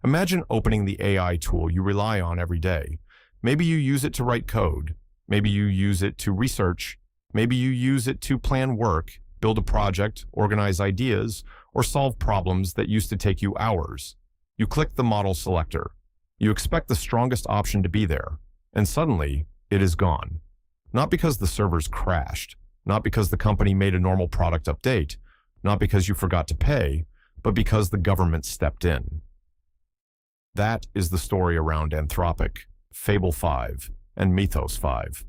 Imagine opening the AI tool you rely on every day. Maybe you use it to write code. Maybe you use it to research. Maybe you use it to plan work, build a project, organize ideas, or solve problems that used to take you hours. You click the model selector. You expect the strongest option to be there, and suddenly, it is gone. Not because the servers crashed, not because the company made a normal product update, not because you forgot to pay, but because the government stepped in. That is the story around Anthropic, Fable 5, and Mythos 5.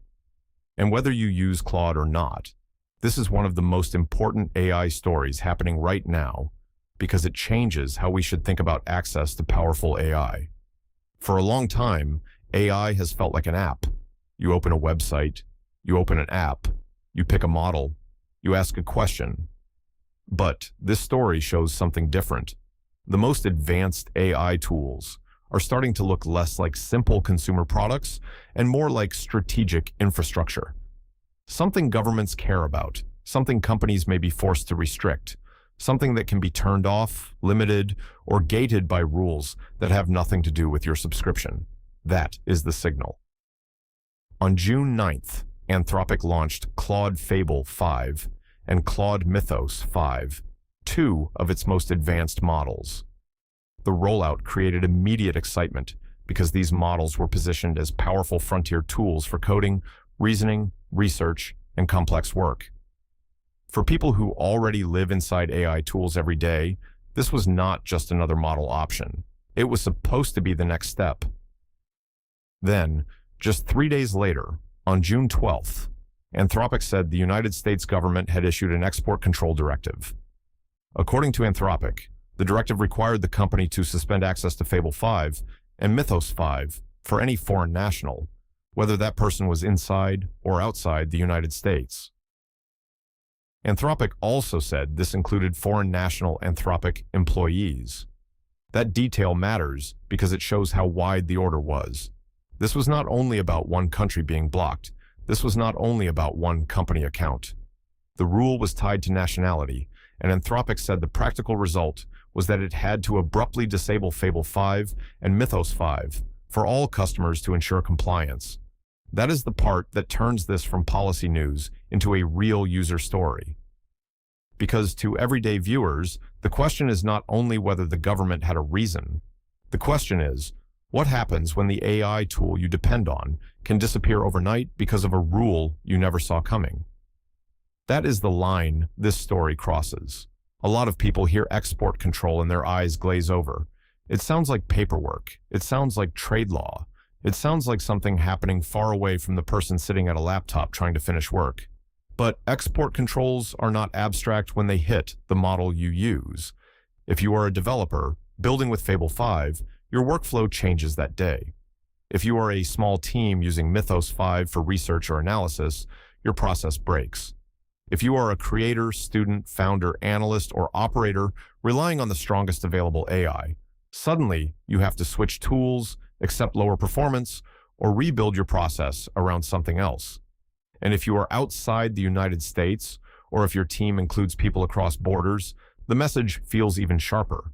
And whether you use Claude or not, this is one of the most important AI stories happening right now because it changes how we should think about access to powerful AI. For a long time, AI has felt like an app. You open a website, you open an app, you pick a model, you ask a question. But this story shows something different. The most advanced AI tools are starting to look less like simple consumer products and more like strategic infrastructure. Something governments care about, something companies may be forced to restrict, something that can be turned off, limited, or gated by rules that have nothing to do with your subscription. That is the signal. On June 9th, Anthropic launched Claude Fable 5 and Claude Mythos 5, two of its most advanced models. The rollout created immediate excitement because these models were positioned as powerful frontier tools for coding, reasoning, research, and complex work. For people who already live inside AI tools every day, this was not just another model option. It was supposed to be the next step. Then, just 3 days later, on June 12th, Anthropic said the United States government had issued an export control directive. According to Anthropic, the directive required the company to suspend access to Fable 5 and Mythos 5 for any foreign national, whether that person was inside or outside the United States. Anthropic also said this included foreign national Anthropic employees. That detail matters because it shows how wide the order was. This was not only about one country being blocked. This was not only about one company account. The rule was tied to nationality, and Anthropic said the practical result was that it had to abruptly disable Fable 5 and Mythos 5 for all customers to ensure compliance. That is the part that turns this from policy news into a real user story. Because to everyday viewers, the question is not only whether the government had a reason. The question is, what happens when the AI tool you depend on can disappear overnight because of a rule you never saw coming? That is the line this story crosses. A lot of people hear export control and their eyes glaze over. It sounds like paperwork. It sounds like trade law. It sounds like something happening far away from the person sitting at a laptop trying to finish work. But export controls are not abstract when they hit the model you use. If you are a developer building with Fable 5, your workflow changes that day. If you are a small team using Mythos 5 for research or analysis, your process breaks. If you are a creator, student, founder, analyst, or operator relying on the strongest available AI, suddenly you have to switch tools, accept lower performance, or rebuild your process around something else. And if you are outside the United States, or if your team includes people across borders, the message feels even sharper.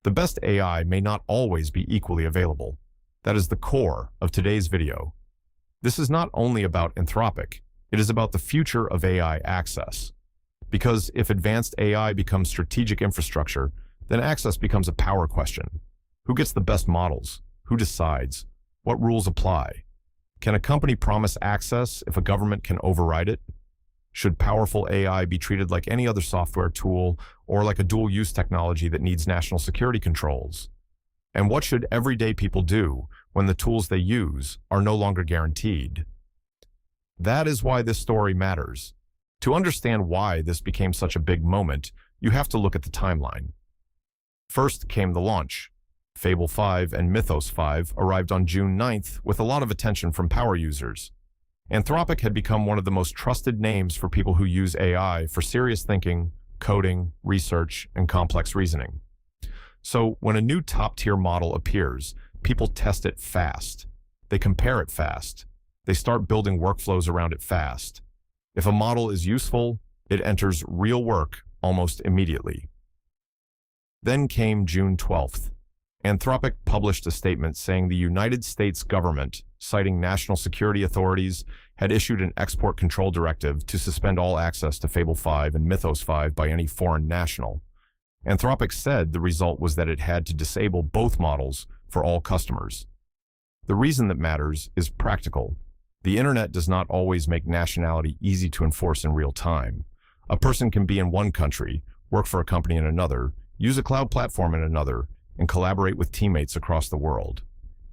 The best AI may not always be equally available. That is the core of today's video. This is not only about Anthropic, it is about the future of AI access. Because if advanced AI becomes strategic infrastructure, then access becomes a power question. Who gets the best models? Who decides? What rules apply? Can a company promise access if a government can override it? Should powerful AI be treated like any other software tool or like a dual-use technology that needs national security controls? And what should everyday people do when the tools they use are no longer guaranteed? That is why this story matters. To understand why this became such a big moment, you have to look at the timeline. First came the launch. Fable 5 and Mythos 5 arrived on June 9th with a lot of attention from power users. Anthropic had become one of the most trusted names for people who use AI for serious thinking, coding, research, and complex reasoning. So when a new top-tier model appears, people test it fast. They compare it fast. They start building workflows around it fast. If a model is useful, it enters real work almost immediately. Then came June 12th. Anthropic published a statement saying the United States government, citing national security authorities, had issued an export control directive to suspend all access to Fable 5 and Mythos 5 by any foreign national. Anthropic said the result was that it had to disable both models for all customers. The reason that matters is practical. The internet does not always make nationality easy to enforce in real time. A person can be in one country, work for a company in another, use a cloud platform in another, and collaborate with teammates across the world.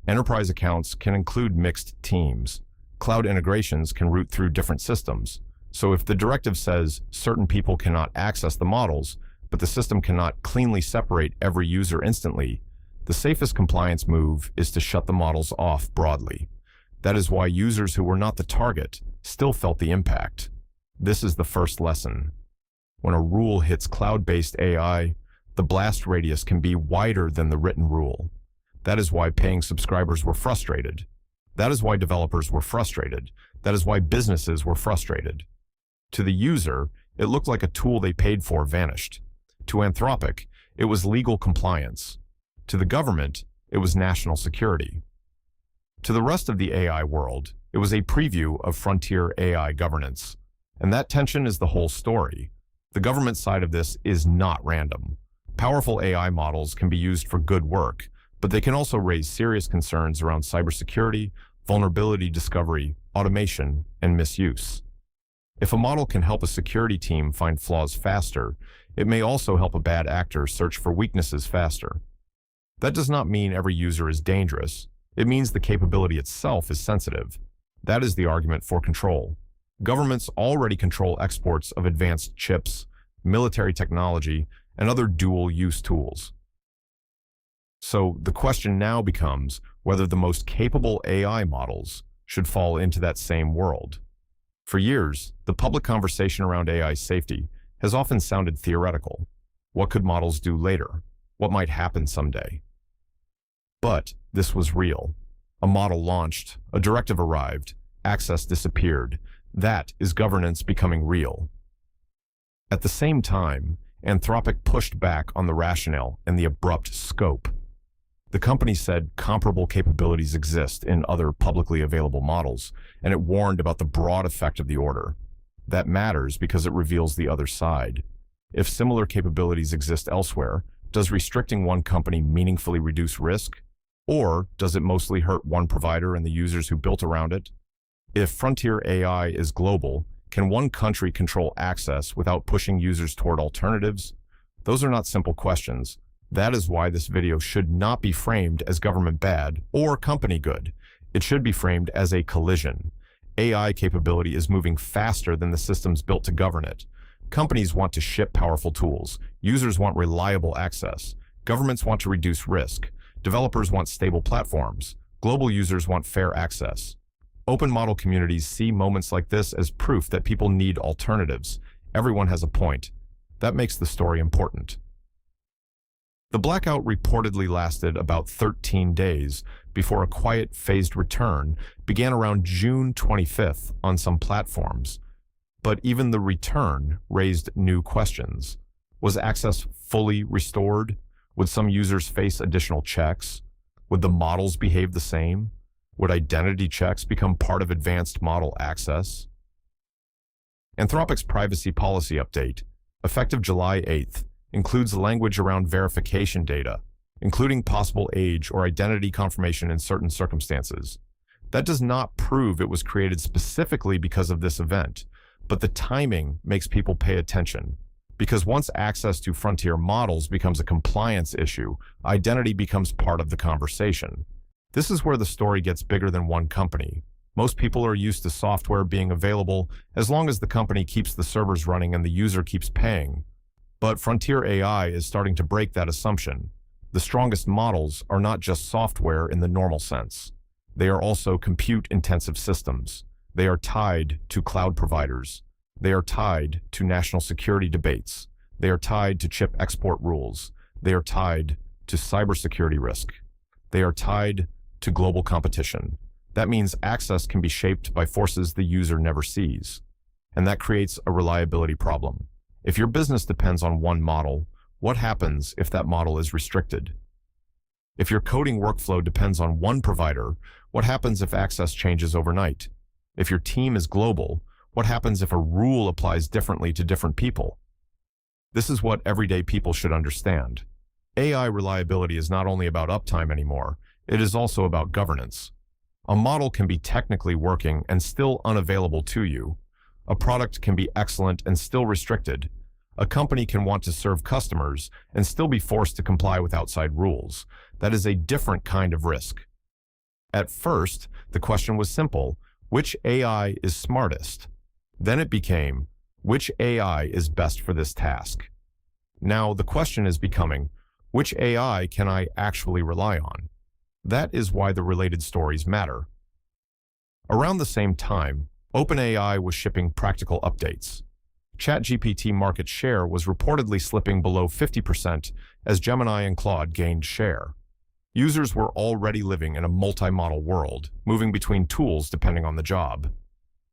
Enterprise accounts can include mixed teams. Cloud integrations can route through different systems. So if the directive says certain people cannot access the models, but the system cannot cleanly separate every user instantly, the safest compliance move is to shut the models off broadly. That is why users who were not the target still felt the impact. This is the first lesson. When a rule hits cloud-based AI, the blast radius can be wider than the written rule. That is why paying subscribers were frustrated. That is why developers were frustrated. That is why businesses were frustrated. To the user, it looked like a tool they paid for vanished. To Anthropic, it was legal compliance. To the government, it was national security. To the rest of the AI world, it was a preview of frontier AI governance. And that tension is the whole story. The government side of this is not random. Powerful AI models can be used for good work, but they can also raise serious concerns around cybersecurity, vulnerability discovery, automation, and misuse. If a model can help a security team find flaws faster, it may also help a bad actor search for weaknesses faster. That does not mean every user is dangerous. It means the capability itself is sensitive. That is the argument for control. Governments already control exports of advanced chips, military technology, and other dual-use tools. So the question now becomes whether the most capable AI models should fall into that same world. For years, the public conversation around AI safety has often sounded theoretical. What could models do later? What might happen someday? But this was real. A model launched, a directive arrived, access disappeared. That is governance becoming real. At the same time, Anthropic pushed back on the rationale and the abrupt scope. The company said comparable capabilities exist in other publicly available models, and it warned about the broad effect of the order. That matters because it reveals the other side. If similar capabilities exist elsewhere, does restricting one company meaningfully reduce risk? Or does it mostly hurt one provider and the users who built around it? If frontier AI is global, can one country control access without pushing users toward alternatives? Those are not simple questions. That is why this video should not be framed as government bad or company good. It should be framed as a collision. AI capability is moving faster than the systems built to govern it. Companies want to ship powerful tools. Users want reliable access. Governments want to reduce risk. Developers want stable platforms. Global users want fair access. Open model communities see moments like this as proof that people need alternatives. Everyone has a point. That makes the story important. The blackout reportedly lasted about 13 days before a quiet, phased return began around June 25th on some platforms. But even the return raised new questions. Was access fully restored? Would some users face additional checks? Would the models behave the same? Would identity checks become part of advanced model access? Anthropic's privacy policy update, effective July 8th, includes language around verification data, including possible age or identity confirmation in certain circumstances. That does not prove it was created specifically because of this event, but the timing makes people pay attention. Because once access to frontier models becomes a compliance issue, identity becomes part of the conversation. This is where the story gets bigger than one company. Most people are used to software being available as long as the company keeps the servers running and the user keeps paying. But frontier AI is starting to break that assumption. The strongest models are not just software in the normal sense. They are also compute-intensive systems. They are tied to cloud providers. They are tied to national security debates. They are tied to chip export rules. They are tied to cybersecurity risk. They are tied to global competition. That means access can be shaped by forces the user never sees. And that creates a reliability problem. If your business depends on one model, what happens if that model is restricted? If your coding workflow depends on one provider, what happens if access changes overnight? If your team is global, what happens if a rule applies differently to different people? This is what everyday people should understand. AI reliability is not only about uptime anymore, it is also about governance. A model can be technically working and still unavailable to you. A product can be excellent and still restricted. A company can want to serve customers and still be forced to comply with outside rules. That is a different kind of risk. At first, the question was simple: which AI is smartest? Then it became, which AI is best for this task? Now the question is becoming, which AI can I actually rely on? That is why the related stories matter. Around the same time, OpenAI was shipping practical updates. ChatGPT market share was reportedly slipping below 50% as Gemini and Claude gained share. Users were already living in a multi-model world, moving between tools depending on the job.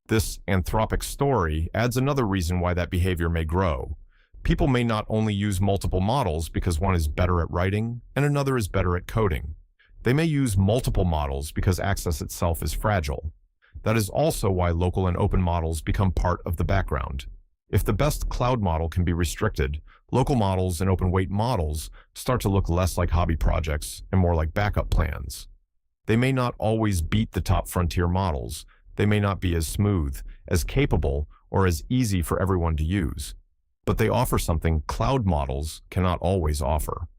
This Anthropic story adds another reason why that behavior may grow. People may not only use multiple models because one is better at writing and another is better at coding. They may use multiple models because access itself is fragile. That is also why local and open models become part of the background. If the best cloud model can be restricted, local models and open-weight models start to look less like hobby projects and more like backup plans. They may not always beat the top frontier models. They may not be as smooth, as capable, or as easy for everyone to use. But they offer something cloud models cannot always offer.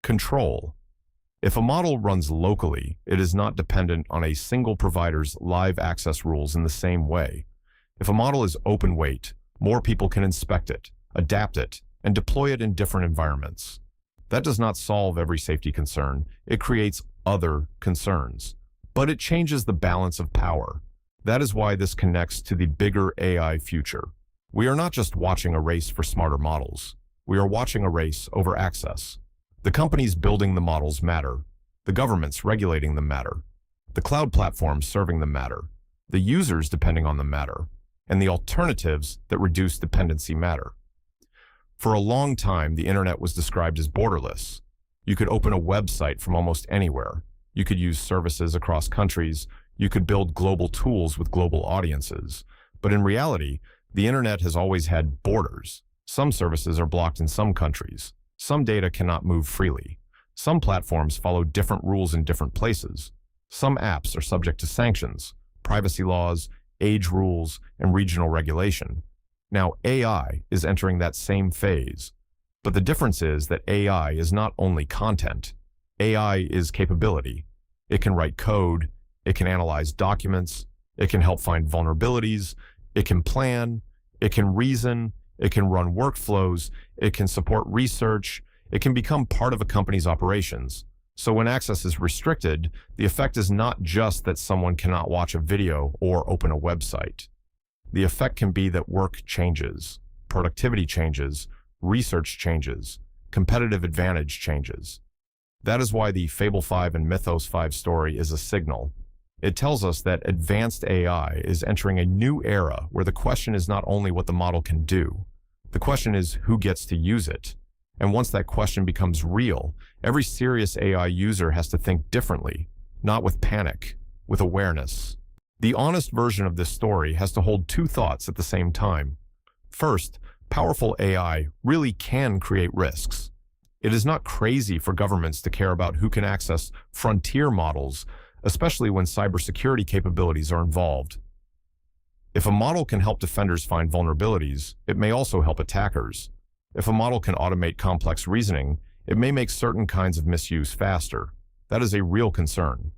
Control. If a model runs locally, it is not dependent on a single provider's live access rules in the same way. If a model is open weight, more people can inspect it, adapt it, and deploy it in different environments. That does not solve every safety concern. It creates other concerns. But it changes the balance of power. That is why this connects to the bigger AI future. We are not just watching a race for smarter models. We are watching a race over access. The companies building the models matter. The governments regulating them matter. The cloud platforms serving them matter. The users depending on them matter. And the alternatives that reduce dependency matter. For a long time, the internet was described as borderless. You could open a website from almost anywhere. You could use services across countries. You could build global tools with global audiences. But in reality, the internet has always had borders. Some services are blocked in some countries. Some data cannot move freely. Some platforms follow different rules in different places. Some apps are subject to sanctions, privacy laws, age rules, and regional regulation. Now, AI is entering that same phase. But the difference is that AI is not only content. AI is capability. It can write code, it can analyze documents, it can help find vulnerabilities, it can plan, it can reason, it can run workflows, it can support research, it can become part of a company's operations. So when access is restricted, the effect is not just that someone cannot watch a video or open a website. The effect can be that work changes, productivity changes, research changes, competitive advantage changes. That is why the Fable 5 and Mythos 5 story is a signal. It tells us that advanced AI is entering a new era where the question is not only what the model can do, the question is who gets to use it. And once that question becomes real, every serious AI user has to think differently, not with panic, with awareness. The honest version of this story has to hold two thoughts at the same time. First, powerful AI really can create risks. It is not crazy for governments to care about who can access frontier models, especially when cybersecurity capabilities are involved. If a model can help defenders find vulnerabilities, it may also help attackers. If a model can automate complex reasoning, it may make certain kinds of misuse faster. That is a real concern.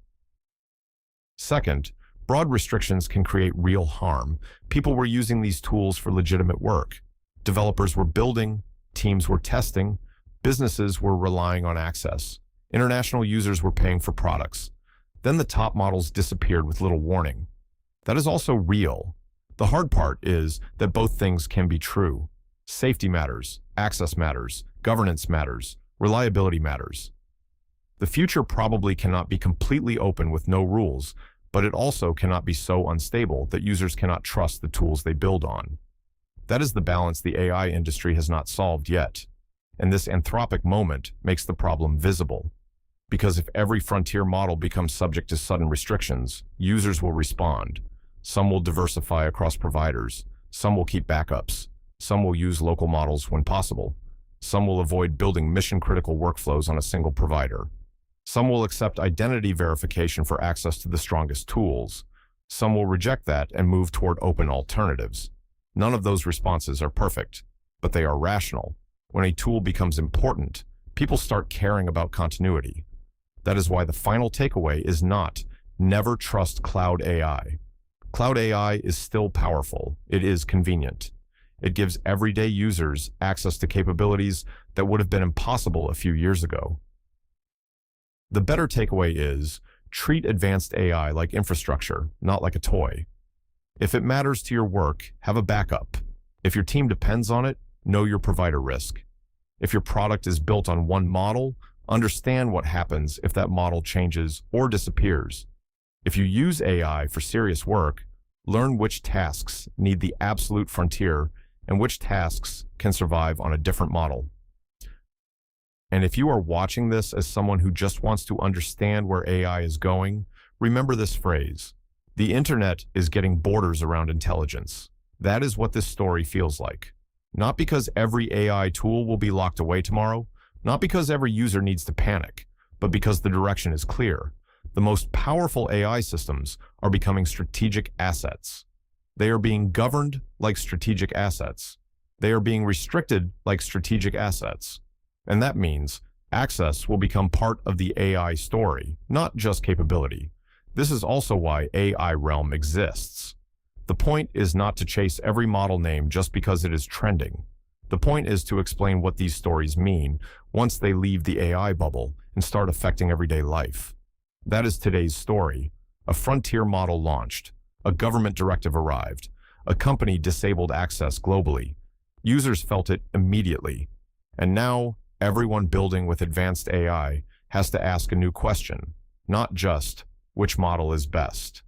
Second, broad restrictions can create real harm. People were using these tools for legitimate work. Developers were building, teams were testing, businesses were relying on access. International users were paying for products. Then the top models disappeared with little warning. That is also real. The hard part is that both things can be true. Safety matters, access matters, governance matters, reliability matters. The future probably cannot be completely open with no rules, but it also cannot be so unstable that users cannot trust the tools they build on. That is the balance the AI industry has not solved yet, and this Anthropic moment makes the problem visible. Because if every frontier model becomes subject to sudden restrictions, users will respond. Some will diversify across providers. Some will keep backups. Some will use local models when possible. Some will avoid building mission-critical workflows on a single provider. Some will accept identity verification for access to the strongest tools. Some will reject that and move toward open alternatives. None of those responses are perfect, but they are rational. When a tool becomes important, people start caring about continuity. That is why the final takeaway is not, never trust cloud AI. Cloud AI is still powerful. It is convenient. It gives everyday users access to capabilities that would have been impossible a few years ago. The better takeaway is, treat advanced AI like infrastructure, not like a toy. If it matters to your work, have a backup. If your team depends on it, know your provider risk. If your product is built on one model, understand what happens if that model changes or disappears. If you use AI for serious work, learn which tasks need the absolute frontier and which tasks can survive on a different model. And if you are watching this as someone who just wants to understand where AI is going, remember this phrase: the internet is getting borders around intelligence. That is what this story feels like. Not because every AI tool will be locked away tomorrow, not because every user needs to panic, but because the direction is clear. The most powerful AI systems are becoming strategic assets. They are being governed like strategic assets. They are being restricted like strategic assets. And that means access will become part of the AI story, not just capability. This is also why AIRealm exists. The point is not to chase every model name just because it is trending. The point is to explain what these stories mean once they leave the AI bubble and start affecting everyday life. That is today's story. A frontier model launched. A government directive arrived. A company disabled access globally. Users felt it immediately. And now, everyone building with advanced AI has to ask a new question. Not just, which model is best?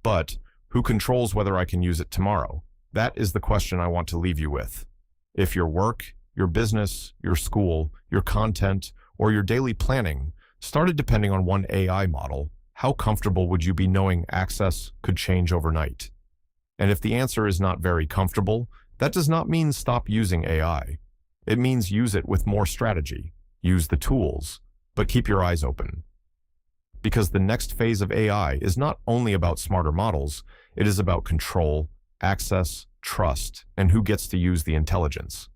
But, who controls whether I can use it tomorrow? That is the question I want to leave you with. If your work, your business, your school, your content, or your daily planning started depending on one AI model, how comfortable would you be knowing access could change overnight? And if the answer is not very comfortable, that does not mean stop using AI. It means use it with more strategy. Use the tools, but keep your eyes open. Because the next phase of AI is not only about smarter models, it is about control, access, trust, and who gets to use the intelligence.